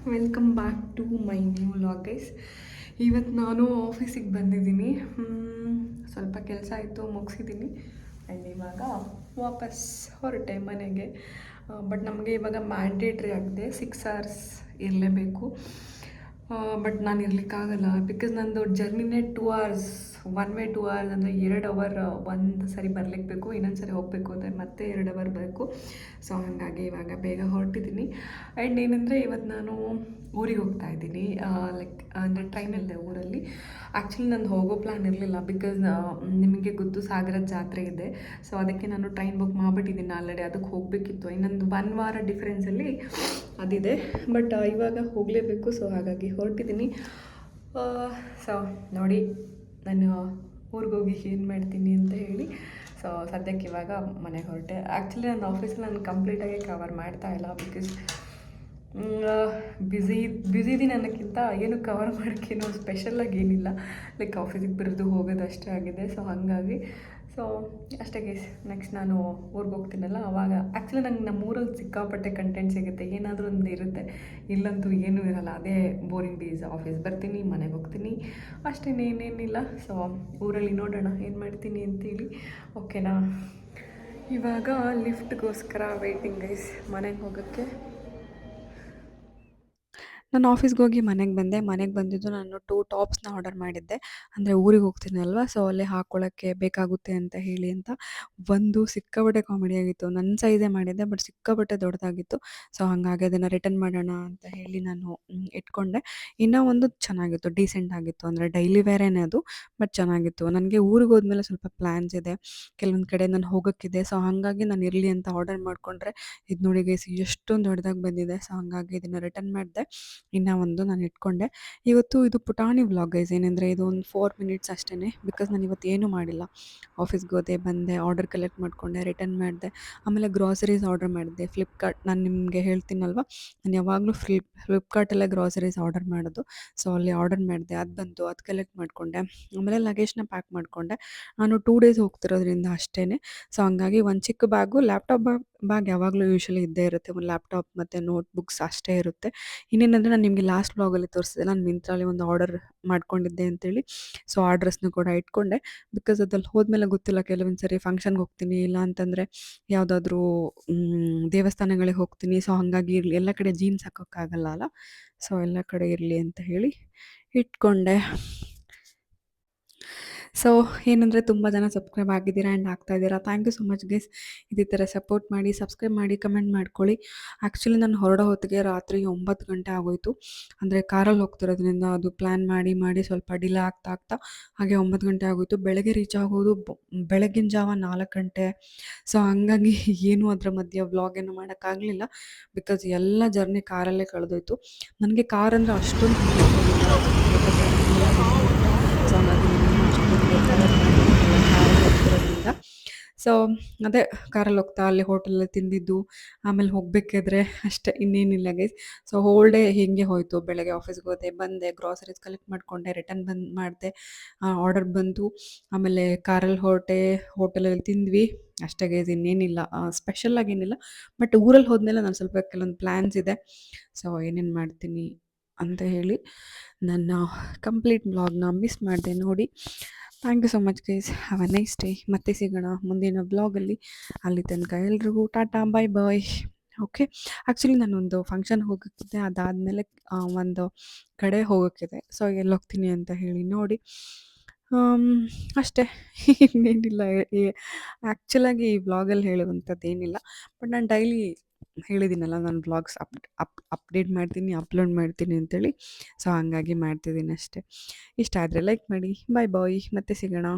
Welcome back to my new vlog guys. ಇವತ್ತು ನಾನು ಆಫೀಸಿಗೆ ಬಂದಿದ್ದೀನಿ. ಸ್ವಲ್ಪ ಕೆಲಸ ಆಯಿತು, ಮುಗಿಸಿದ್ದೀನಿ. ಆ್ಯಂಡ್ ಇವಾಗ ವಾಪಸ್ ಹೊರಟೆ ಮನೆಗೆ. ಬಟ್ ನಮಗೆ ಇವಾಗ ಮ್ಯಾಂಡೇಟ್ರಿ ಆಗಿದೆ, 6 hours ಇರಲೇಬೇಕು. ಬಟ್ ನಾನು ಇರಲಿಕ್ಕಾಗಲ್ಲ, ಬಿಕಾಸ್ ನಂದು ಜರ್ನಿನೇ 2 hours. ಒನ್ ವೇ 2 hours ಅಂದರೆ 2 hour ಒಂದು ಸರಿ ಬರಲಿಕ್ಕೆ ಬೇಕು, ಇನ್ನೊಂದು ಸರಿ ಹೋಗಬೇಕು ಅಂದರೆ ಮತ್ತೆ 2 hour ಬೇಕು. ಸೊ ಹಾಗಾಗಿ ಇವಾಗ ಬೇಗ ಹೊರಟಿದ್ದೀನಿ. ಆ್ಯಂಡ್ ಏನಂದರೆ ಇವತ್ತು ನಾನು ಊರಿಗೆ ಹೋಗ್ತಾ ಇದ್ದೀನಿ. ಲೈಕ್ ಅಂದರೆ ಟ್ರೈನಲ್ಲೇ ಊರಲ್ಲಿ. ಆ್ಯಕ್ಚುಲಿ ನಂದು ಹೋಗೋ ಪ್ಲ್ಯಾನ್ ಇರಲಿಲ್ಲ, ಬಿಕಾಸ್ ನಿಮಗೆ ಗೊತ್ತು ಸಾಗರದ ಜಾತ್ರೆ ಇದೆ. ಸೊ ಅದಕ್ಕೆ ನಾನು ಟ್ರೈನ್ ಬುಕ್ ಮಾಡಿಬಿಟ್ಟಿದ್ದೀನಿ ಆಲ್ರೆಡಿ. ಅದಕ್ಕೆ ಹೋಗಬೇಕಿತ್ತು, ಇನ್ನೊಂದು 1 ವಾರ ಡಿಫ್ರೆನ್ಸಲ್ಲಿ ಅದಿದೆ. ಬಟ್ ಇವಾಗ ಹೋಗಲೇಬೇಕು, ಸೊ ಹಾಗಾಗಿ ಹೊರಟಿದ್ದೀನಿ. ಸೊ ನೋಡಿ ನಾನು ಊರಿಗೋಗಿ ಏನು ಮಾಡ್ತೀನಿ ಅಂತ ಹೇಳಿ. ಸೊ ಸದ್ಯಕ್ಕೆ ಇವಾಗ ಮನೆಗೆ ಹೊರಟೆ. ಆ್ಯಕ್ಚುಲಿ ನನ್ನ ಆಫೀಸಲ್ಲಿ ನಾನು ಕಂಪ್ಲೀಟಾಗಿ ಕವರ್ ಮಾಡ್ತಾಯಿಲ್ಲ, ಬಿಕಾಸ್ ಬ್ಯುಸಿ ಇದೀನಿ ಅನ್ನೋಕ್ಕಿಂತ ಏನು ಕವರ್ ಮಾಡೋಕ್ಕೇನು ಸ್ಪೆಷಲಾಗಿ ಏನಿಲ್ಲ. ಲೈಕ್ ಆಫೀಸಿಗೆ ಬರೋದು ಹೋಗೋದು ಅಷ್ಟೇ ಆಗಿದೆ. ಸೊ ಹಾಗಾಗಿ ಅಷ್ಟೇ ಗೈಸ್. ನೆಕ್ಸ್ಟ್ ನಾನು ಊರಿಗೆ ಹೋಗ್ತೀನಲ್ಲ ಅವಾಗ ಆ್ಯಕ್ಚುಲಿ ನಂಗೆ ನಮ್ಮೂರಲ್ಲಿ ಸಿಕ್ಕಾಪಟ್ಟೆ ಕಂಟೆಂಟ್ ಸಿಗುತ್ತೆ, ಏನಾದರೂ ಒಂದು ಇರುತ್ತೆ. ಇಲ್ಲಂತೂ ಏನೂ ಇರಲ್ಲ, ಅದೇ ಬೋರಿಂಗ್ ಡೇಸ್. ಆಫೀಸ್ ಬರ್ತೀನಿ, ಮನೆಗೆ ಹೋಗ್ತೀನಿ, ಅಷ್ಟೇ, ಏನೇನಿಲ್ಲ. ಸೊ ಊರಲ್ಲಿ ನೋಡೋಣ ಏನು ಮಾಡ್ತೀನಿ ಅಂತೇಳಿ. ಓಕೆನಾ? ಇವಾಗ ಲಿಫ್ಟ್ಗೋಸ್ಕರ ವೇಟಿಂಗ್ ಗೈಸ್ ಮನೆಗೆ ಹೋಗೋಕ್ಕೆ. ನಾನು ಆಫೀಸ್ಗೆ ಹೋಗಿ ಮನೆಗೆ ಬಂದೆ. ಮನೆಗೆ ಬಂದಿದ್ದು ನಾನು 2 ಟಾಪ್ಸ್ನ ಆರ್ಡರ್ ಮಾಡಿದ್ದೆ. ಅಂದರೆ ಊರಿಗೆ ಹೋಗ್ತೀನಲ್ವ, ಸೊ ಅಲ್ಲೇ ಹಾಕ್ಕೊಳ್ಳೋಕ್ಕೆ ಬೇಕಾಗುತ್ತೆ ಅಂತ ಹೇಳಿ ಅಂತ. ಒಂದು ಸಿಕ್ಕಾಪಟ್ಟೆ ಕಾಮಿಡಿ ಆಗಿತ್ತು. ನನ್ನ ಸೈಜೇ ಮಾಡಿದ್ದೆ, ಬಟ್ ಸಿಕ್ಕಾಪಟ್ಟೆ ದೊಡ್ಡದಾಗಿತ್ತು. ಸೊ ಹಾಗಾಗಿ ಅದನ್ನು ರಿಟರ್ನ್ ಮಾಡೋಣ ಅಂತ ಹೇಳಿ ನಾನು ಇಟ್ಕೊಂಡೆ. ಇನ್ನೂ ಒಂದು ಚೆನ್ನಾಗಿತ್ತು, ಡೀಸೆಂಟ್ ಆಗಿತ್ತು. ಅಂದರೆ ಡೈಲಿ ವೇರೇನೇ ಅದು, ಬಟ್ ಚೆನ್ನಾಗಿತ್ತು. ನನಗೆ ಊರಿಗೆ ಹೋದ್ಮೇಲೆ ಸ್ವಲ್ಪ ಪ್ಲ್ಯಾನ್ಸ್ ಇದೆ, ಕೆಲವೊಂದು ಕಡೆ ನಾನು ಹೋಗೋಕ್ಕಿದೆ. ಸೊ ಹಾಗಾಗಿ ನಾನು ಇರಲಿ ಅಂತ ಆರ್ಡರ್ ಮಾಡಿಕೊಂಡ್ರೆ ಇದು ನೋಡಿ ಗೈಸ್ ಎಷ್ಟೊಂದು ದೊಡ್ಡದಾಗಿ ಬಂದಿದೆ. ಸೊ ಹಾಗಾಗಿ ಇದನ್ನು ರಿಟರ್ನ್ ಮಾಡಿದೆ. ಇನ್ನೂ ಒಂದು ನಾನು ಇಟ್ಕೊಂಡೆ. ಇವತ್ತು ಇದು ಪುಟಾಣಿ ವ್ಲಾಗ್ ಗೈಸ್. ಏನಂದರೆ ಇದು ಒಂದು 4 ಮಿನಿಟ್ಸ್ ಅಷ್ಟೇ, ಬಿಕಾಸ್ ನಾನು ಇವತ್ತು ಏನೂ ಮಾಡಿಲ್ಲ. ಆಫೀಸ್ಗೆ ಹೋದೆ, ಬಂದೆ, ಆರ್ಡರ್ ಕಲೆಕ್ಟ್ ಮಾಡಿಕೊಂಡೆ, ರಿಟರ್ನ್ ಮಾಡಿದೆ. ಆಮೇಲೆ ಗ್ರಾಸರೀಸ್ ಆರ್ಡರ್ ಮಾಡಿದ್ದೆ ಫ್ಲಿಪ್ಕಾರ್ಟ್. ನಾನು ನಿಮಗೆ ಹೇಳ್ತೀನಲ್ವ, ನಾನು ಯಾವಾಗಲೂ ಫ್ಲಿಪ್ಕಾರ್ಟಲ್ಲೇ ಗ್ರಾಸರೀಸ್ ಆರ್ಡರ್ ಮಾಡೋದು. ಸೊ ಅಲ್ಲಿ ಆರ್ಡರ್ ಮಾಡಿದೆ, ಅದು ಬಂತು, ಅದು ಕಲೆಕ್ಟ್ ಮಾಡಿಕೊಂಡೆ. ಆಮೇಲೆ ಲಗೇಜ್ನ ಪ್ಯಾಕ್ ಮಾಡಿಕೊಂಡೆ. ನಾನು 2 ಡೇಸ್ ಹೋಗ್ತಿರೋದ್ರಿಂದ ಅಷ್ಟೇ. ಸೊ ಹಂಗಾಗಿ ಒಂದು ಚಿಕ್ಕ ಬ್ಯಾಗು, ಲ್ಯಾಪ್ಟಾಪ್ ಬ್ಯಾಗ್ ಯಾವಾಗಲೂ ಯೂಶ್ವಲಿ ಇದ್ದೇ ಇರುತ್ತೆ. ಒಂದು ಲ್ಯಾಪ್ಟಾಪ್ ಮತ್ತು ನೋಟ್ಬುಕ್ಸ್ ಅಷ್ಟೇ ಇರುತ್ತೆ. ಇನ್ನೇನಂದರೆ ನಾನು ನಿಮಗೆ ಲಾಸ್ಟ್ ವ್ಲಾಗಲ್ಲಿ ತೋರಿಸಿದೆ, ನಾನು ಮಿಂತ್ರಾಲಿ ಒಂದು ಆರ್ಡರ್ ಮಾಡ್ಕೊಂಡಿದ್ದೆ ಅಂತೇಳಿ. ಸೊ ಆ ಡ್ರೆಸ್ನ ಕೂಡ ಇಟ್ಕೊಂಡೆ, ಬಿಕಾಸ್ ಅದಲ್ಲಿ ಹೋದ್ಮೇಲೆ ಗೊತ್ತಿಲ್ಲ, ಕೆಲವೊಂದು ಸರಿ ಫಂಕ್ಷನ್ಗೆ ಹೋಗ್ತೀನಿ, ಇಲ್ಲ ಅಂತಂದರೆ ಯಾವುದಾದ್ರೂ ದೇವಸ್ಥಾನಗಳಿಗೆ ಹೋಗ್ತೀನಿ. ಸೊ ಹಾಗಾಗಿ ಇರಲಿ, ಎಲ್ಲ ಕಡೆ ಜೀನ್ಸ್ ಹಾಕೋಕ್ಕಾಗಲ್ಲ ಅಲ್ಲ. ಸೊ ಎಲ್ಲ ಕಡೆ ಇರಲಿ ಅಂತ ಹೇಳಿ ಇಟ್ಕೊಂಡೆ. ಸೊ ಏನಂದರೆ ತುಂಬ ಜನ ಸಬ್ಸ್ಕ್ರೈಬ್ ಆಗಿದ್ದೀರಾ ಆ್ಯಂಡ್ ಆಗ್ತಾಯಿದ್ದೀರಾ. Thank you so much guys. ಇದೇ ಥರ ಸಪೋರ್ಟ್ ಮಾಡಿ, ಸಬ್ಸ್ಕ್ರೈಬ್ ಮಾಡಿ, ಕಮೆಂಟ್ ಮಾಡ್ಕೊಳ್ಳಿ. ಆ್ಯಕ್ಚುಲಿ ನಾನು ಹೊರಡೋ ಹೊತ್ತಿಗೆ ರಾತ್ರಿ 9 ಗಂಟೆ ಆಗೋಯಿತು. ಅಂದರೆ ಕಾರಲ್ಲಿ ಹೋಗ್ತಿರೋದ್ರಿಂದ ಅದು ಪ್ಲ್ಯಾನ್ ಮಾಡಿ ಸ್ವಲ್ಪ ಡಿಲೇ ಆಗ್ತಾ ಹಾಗೆ 9 ಗಂಟೆ ಆಗೋಯಿತು. ಬೆಳಗ್ಗೆ ರೀಚ್ ಆಗೋದು ಬೆಳಗಿನ ಜಾವ 4 ಗಂಟೆ. ಸೊ ಹಂಗಾಗಿ ಏನು ಅದರ ಮಧ್ಯೆ ವ್ಲಾಗ್ ಏನು ಮಾಡೋಕ್ಕಾಗಲಿಲ್ಲ, ಬಿಕಾಸ್ ಎಲ್ಲ ಜರ್ನಿ ಕಾರಲ್ಲೇ ಕಳೆದೋಯ್ತು. ನನಗೆ ಕಾರ್ ಅಂದರೆ ಅಷ್ಟೊಂದು ಸೊ ಹಾಗಾಗಿ ಹೋಗ್ತಿರೋದ್ರಿಂದ. ಸೊ ಅದೇ ಕಾರಲ್ಲಿ ಹೋಗ್ತಾ ಅಲ್ಲಿ ಹೋಟೆಲಲ್ಲಿ ತಿಂದಿದ್ದು, ಆಮೇಲೆ ಹೋಗಬೇಕಾದ್ರೆ ಅಷ್ಟೇ, ಇನ್ನೇನಿಲ್ಲ ಗೈಸ್. ಸೊ ಹೋಲ್ ಡೇ ಹೀಗೆ ಹೋಯಿತು. ಬೆಳಗ್ಗೆ ಆಫೀಸ್ಗೆ ಹೋದೆ, ಬಂದೆ, ಗ್ರಾಸರೀಸ್ ಕಲೆಕ್ಟ್ ಮಾಡಿಕೊಂಡೆ, ರಿಟರ್ನ್ ಮಾಡಿದೆ, ಆರ್ಡರ್ ಬಂತು, ಆಮೇಲೆ ಕಾರಲ್ಲಿ ಹೊರಟೆ, ಹೋಟೆಲಲ್ಲಿ ತಿಂದ್ವಿ, ಅಷ್ಟೇ ಗೈಸ್. ಇನ್ನೇನಿಲ್ಲ ಸ್ಪೆಷಲಾಗಿ ಏನಿಲ್ಲ. ಬಟ್ ಊರಲ್ಲಿ ಹೋದ್ಮೇಲೆ ನಾನು ಸ್ವಲ್ಪ ಕೆಲವೊಂದು ಪ್ಲ್ಯಾನ್ಸ್ ಇದೆ. ಸೊ ಏನೇನು ಮಾಡ್ತೀನಿ ಅಂತ ಹೇಳಿ ನನ್ನ ಕಂಪ್ಲೀಟ್ ವ್ಲಾಗ್ನ ಮಿಸ್ ಮಾಡಿದೆ ನೋಡಿ. Thank you so much guys. Have a nice day. ಮತ್ತೆ ಸಿಗೋಣ ಮುಂದಿನ ವ್ಲಾಗಲ್ಲಿ. ಅಲ್ಲಿ ತನಕ ಎಲ್ರಿಗೂ tata, bye bye. Okay. Actually ನಾನೊಂದು ಫಂಕ್ಷನ್ಗೆ ಹೋಗೋಕ್ಕಿದೆ, ಅದಾದಮೇಲೆ ಒಂದು ಕಡೆ ಹೋಗೋಕ್ಕಿದೆ. ಸೊ ಎಲ್ಲಿ ಹೋಗ್ತೀನಿ ಅಂತ ಹೇಳಿ ನೋಡಿ. ಅಷ್ಟೇ, ಇನ್ನೇನಿಲ್ಲ. ಆ್ಯಕ್ಚುಲಾಗಿ ಈ ವ್ಲಾಗಲ್ಲಿ ಹೇಳುವಂಥದ್ದು ಏನಿಲ್ಲ, ಬಟ್ ನಾನು ಡೈಲಿ ಹೇಳಿದ್ದೀನಲ್ಲ, ನಾನು ವ್ಲಾಗ್ಸ್ ಅಪ್ಡೇಟ್ ಮಾಡ್ತೀನಿ, ಅಪ್ಲೋಡ್ ಮಾಡ್ತೀನಿ ಅಂತೇಳಿ. ಸೊ ಹಾಗಾಗಿ ಮಾಡ್ತಿದ್ದೀನಿ ಅಷ್ಟೇ. ಇಷ್ಟ ಆದರೆ ಲೈಕ್ ಮಾಡಿ. ಬಾಯ್ ಬಾಯ್, ಮತ್ತೆ ಸಿಗೋಣ.